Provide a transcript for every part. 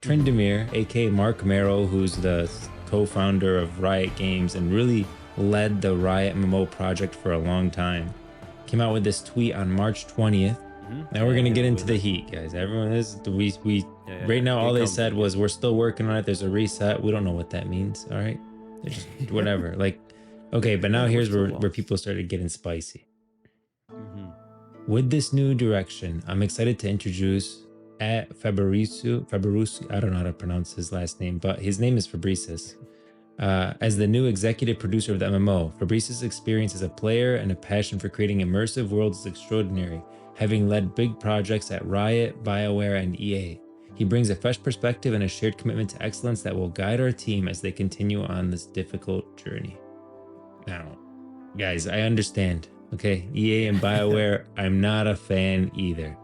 Trindamere, aka Mark Merrill, who's the co-founder of Riot Games and really led the Riot MMO project for a long time, came out with this tweet on March 20th. Now we're gonna get into the heat, guys. Everyone is right now. All they said was we're still working on it. There's a reset. We don't know what that means. All right, just whatever. Like, okay, but now here's where people started getting spicy. With this new direction, I'm excited to introduce at Fabricio, I don't know how to pronounce his last name, but his name is Fabrices. As the new executive producer of the MMO, Fabrice's experience as a player and a passion for creating immersive worlds is extraordinary, having led big projects at Riot, BioWare, and EA. He brings a fresh perspective and a shared commitment to excellence that will guide our team as they continue on this difficult journey. Now, guys, I understand. Okay, EA and BioWare, I'm not a fan either.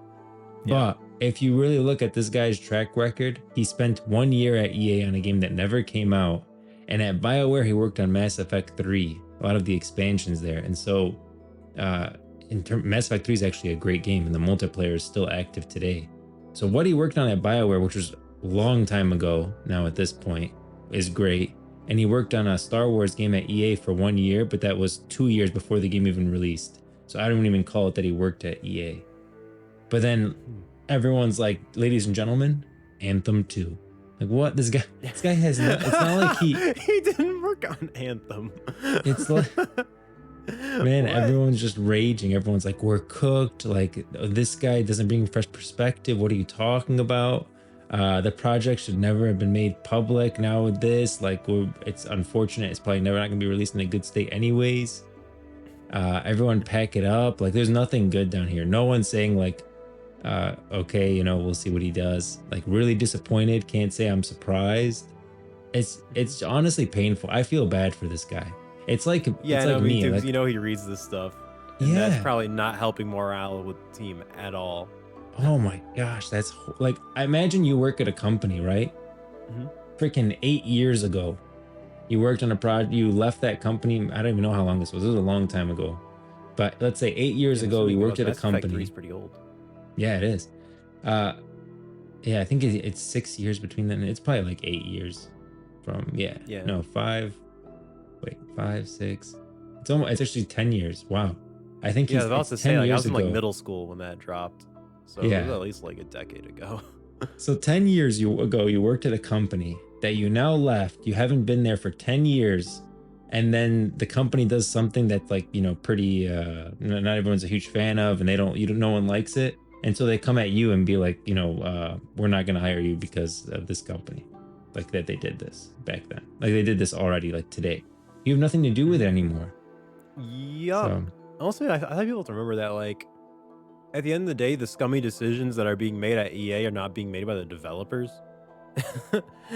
But if you really look at this guy's track record, he spent 1 year at EA on a game that never came out. And at BioWare, he worked on Mass Effect 3, a lot of the expansions there. And so Mass Effect 3 is actually a great game and the multiplayer is still active today. So what he worked on at BioWare, which was a long time ago now at this point, is great. And he worked on a Star Wars game at EA for 1 year, but that was 2 years before the game even released. So I don't even call it that he worked at EA. But then everyone's like, ladies and gentlemen, Anthem 2. Like, what? This guy has no, it's not like he didn't work on Anthem. It's like, man, what? Everyone's just raging. Everyone's like, we're cooked. Like, this guy doesn't bring fresh perspective. What are you talking about? The project should never have been made public. Now with this, like, it's unfortunate. It's probably never not gonna be released in a good state anyways. Everyone pack it up. Like, there's nothing good down here. No one's saying like, okay, you know, we'll see what he does. Like, really disappointed. Can't say I'm surprised. It's honestly painful. I feel bad for this guy. It's like, yeah, it's like me too. Like, you know, he reads this stuff. And that's probably not helping morale with the team at all. Oh my gosh, that's like, I imagine you work at a company, right? Freaking 8 years ago, you worked on a project, you left that company. I don't even know how long this was. It was a long time ago. But let's say 8 years ago, you worked at a company. It's pretty old. Yeah, it is. Yeah, I think it's 6 years between them. It's probably like 8 years from, no, 5, 6. It's actually 10 years. Wow. I think I was about to say, like, I was in like middle school when that dropped. So it was at least like a decade ago. So 10 years ago, you worked at a company that you now left. You haven't been there for 10 years. And then the company does something that's like, you know, pretty, not everyone's a huge fan of, and no one likes it. And so they come at you and be like, you know, we're not going to hire you because of this company. Like, that they did this back then. Like, they did this already, like today. You have nothing to do with it anymore. Yeah. So, also, I thought people have to remember that, like, at the end of the day, the scummy decisions that are being made at EA are not being made by the developers.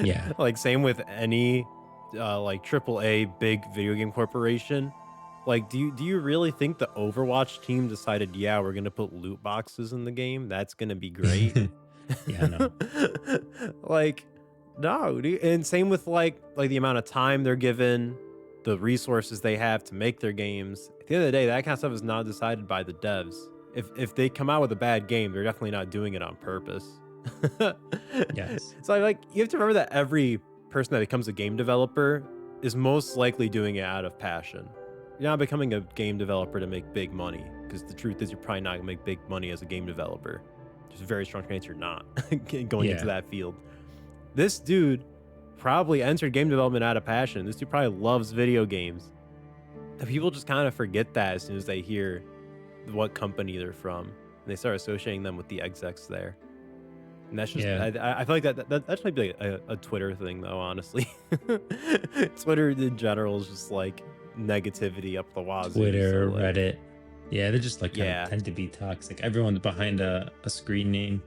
Yeah. Like, same with any like AAA big video game corporation. Like, do you really think the Overwatch team decided, yeah, we're gonna put loot boxes in the game? That's gonna be great. Yeah, no. Like, no, dude. And same with like the amount of time they're given, the resources they have to make their games. At the end of the day, that kind of stuff is not decided by the devs. If they come out with a bad game, they're definitely not doing it on purpose. Yes. So like, you have to remember that every person that becomes a game developer is most likely doing it out of passion. You're not becoming a game developer to make big money, because the truth is you're probably not gonna make big money as a game developer. There's a very strong chance you're not going into that field. This dude probably entered game development out of passion. This dude probably loves video games. And people just kind of forget that as soon as they hear what company they're from, and they start associating them with the execs there. And that's just, I feel like that might be like a Twitter thing, though, honestly. Twitter in general is just like negativity up the wazoo. Twitter, so, like, Reddit. Yeah, they're just like kind of tend to be toxic. Everyone's behind a screen name.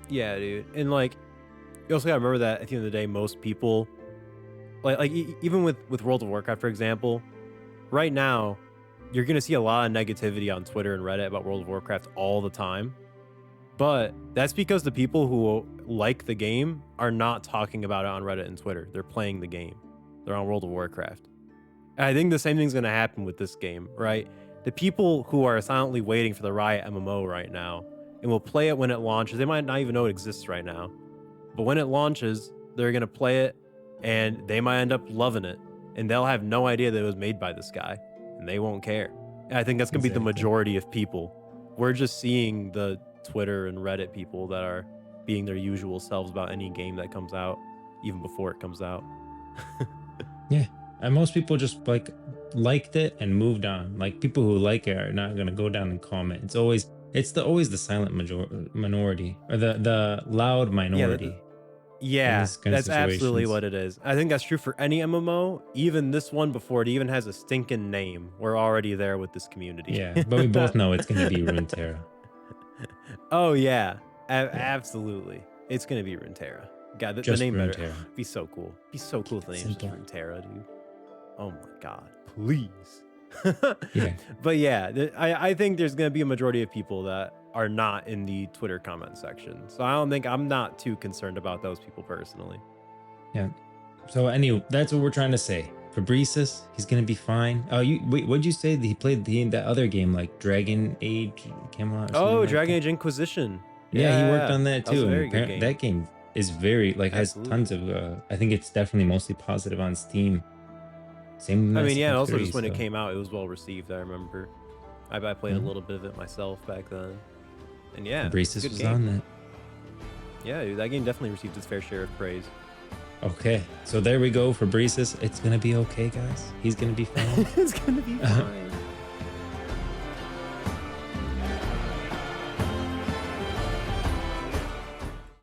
Yeah, dude. And like, you also gotta remember that at the end of the day, most people, like even with World of Warcraft, for example, right now, you're gonna see a lot of negativity on Twitter and Reddit about World of Warcraft all the time. But that's because the people who like the game are not talking about it on Reddit and Twitter. They're playing the game. They're on World of Warcraft. And I think the same thing's going to happen with this game, right? The people who are silently waiting for the Riot MMO right now and will play it when it launches, they might not even know it exists right now. But when it launches, they're gonna play it, and they might end up loving it, and they'll have no idea that it was made by this guy, and they won't care. And I think that's gonna be the majority of people. We're just seeing the Twitter and Reddit people that are being their usual selves about any game that comes out, even before it comes out. Yeah, and most people just like liked it and moved on. Like people who like it are not gonna go down and comment. It's always the silent minority or the loud minority. Yeah, kind of that's absolutely situations. what it is. I think that's true for any MMO. Even this one, before it even has a stinking name, we're already there with this community. Yeah, but we both know it's gonna be Runeterra. Oh yeah, absolutely. It's gonna be Runeterra. God, the name better be so cool. Be so cool if the name's just Runeterra, dude. Oh my god, please. Yeah. But yeah, I think there's gonna be a majority of people that are not in the Twitter comment section. So I'm not too concerned about those people personally. Yeah. So anyway, that's what we're trying to say. Fabrices, he's gonna be fine. Oh, what'd you say? That he played that other game like Dragon Age Camelot? Oh, Dragon Age Inquisition. Yeah, he worked on that too. That was a very good game. That game is very has tons of. I think it's definitely mostly positive on Steam. Same. I mean, yeah. Also, just when it came out, it was well received. I remember. I played a little bit of it myself back then. And yeah, Fabrices was on that. Yeah, dude, that game definitely received its fair share of praise. Okay, so there we go. Fabrices, it's gonna be okay, guys. He's gonna be fine. It's gonna be fine.